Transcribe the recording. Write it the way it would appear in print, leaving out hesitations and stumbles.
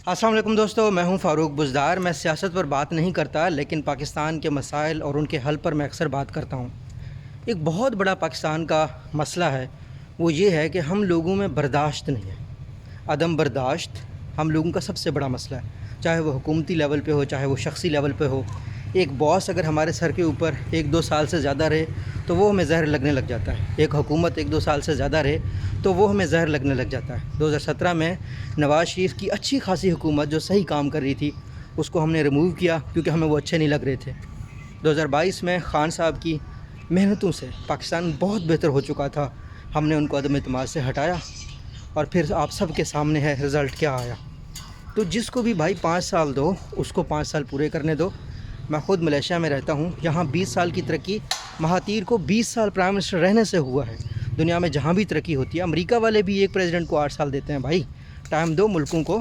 السلام علیکم دوستو، میں ہوں فاروق بزدار۔ میں سیاست پر بات نہیں کرتا، لیکن پاکستان کے مسائل اور ان کے حل پر میں اکثر بات کرتا ہوں۔ ایک بہت بڑا پاکستان کا مسئلہ ہے، وہ یہ ہے کہ ہم لوگوں میں برداشت نہیں ہے۔ عدم برداشت ہم لوگوں کا سب سے بڑا مسئلہ ہے، چاہے وہ حکومتی لیول پہ ہو، چاہے وہ شخصی لیول پہ ہو۔ ایک باس اگر ہمارے سر کے اوپر 1-2 سال سے زیادہ رہے تو وہ ہمیں زہر لگنے لگ جاتا ہے۔ ایک حکومت 1-2 سال سے زیادہ رہے تو وہ ہمیں زہر لگنے لگ جاتا ہے۔ 2017 میں نواز شریف کی اچھی خاصی حکومت جو صحیح کام کر رہی تھی، اس کو ہم نے ریموو کیا کیونکہ ہمیں وہ اچھے نہیں لگ رہے تھے۔ 2022 میں خان صاحب کی محنتوں سے پاکستان بہت بہتر ہو چکا تھا، ہم نے ان کو عدم اعتماد سے ہٹایا، اور پھر آپ سب کے سامنے ہے رزلٹ کیا آیا۔ تو جس کو بھی بھائی 5 سال دو، اس کو 5 سال پورے کرنے دو۔ میں خود ملیشیا میں رہتا ہوں، یہاں 20 سال کی ترقی مہاتیر کو 20 سال پرائم منسٹر رہنے سے ہوا ہے۔ دنیا میں جہاں بھی ترقی ہوتی ہے، امریکہ والے بھی ایک پریزیڈنٹ کو 8 سال دیتے ہیں۔ بھائی ٹائم دو ملکوں کو۔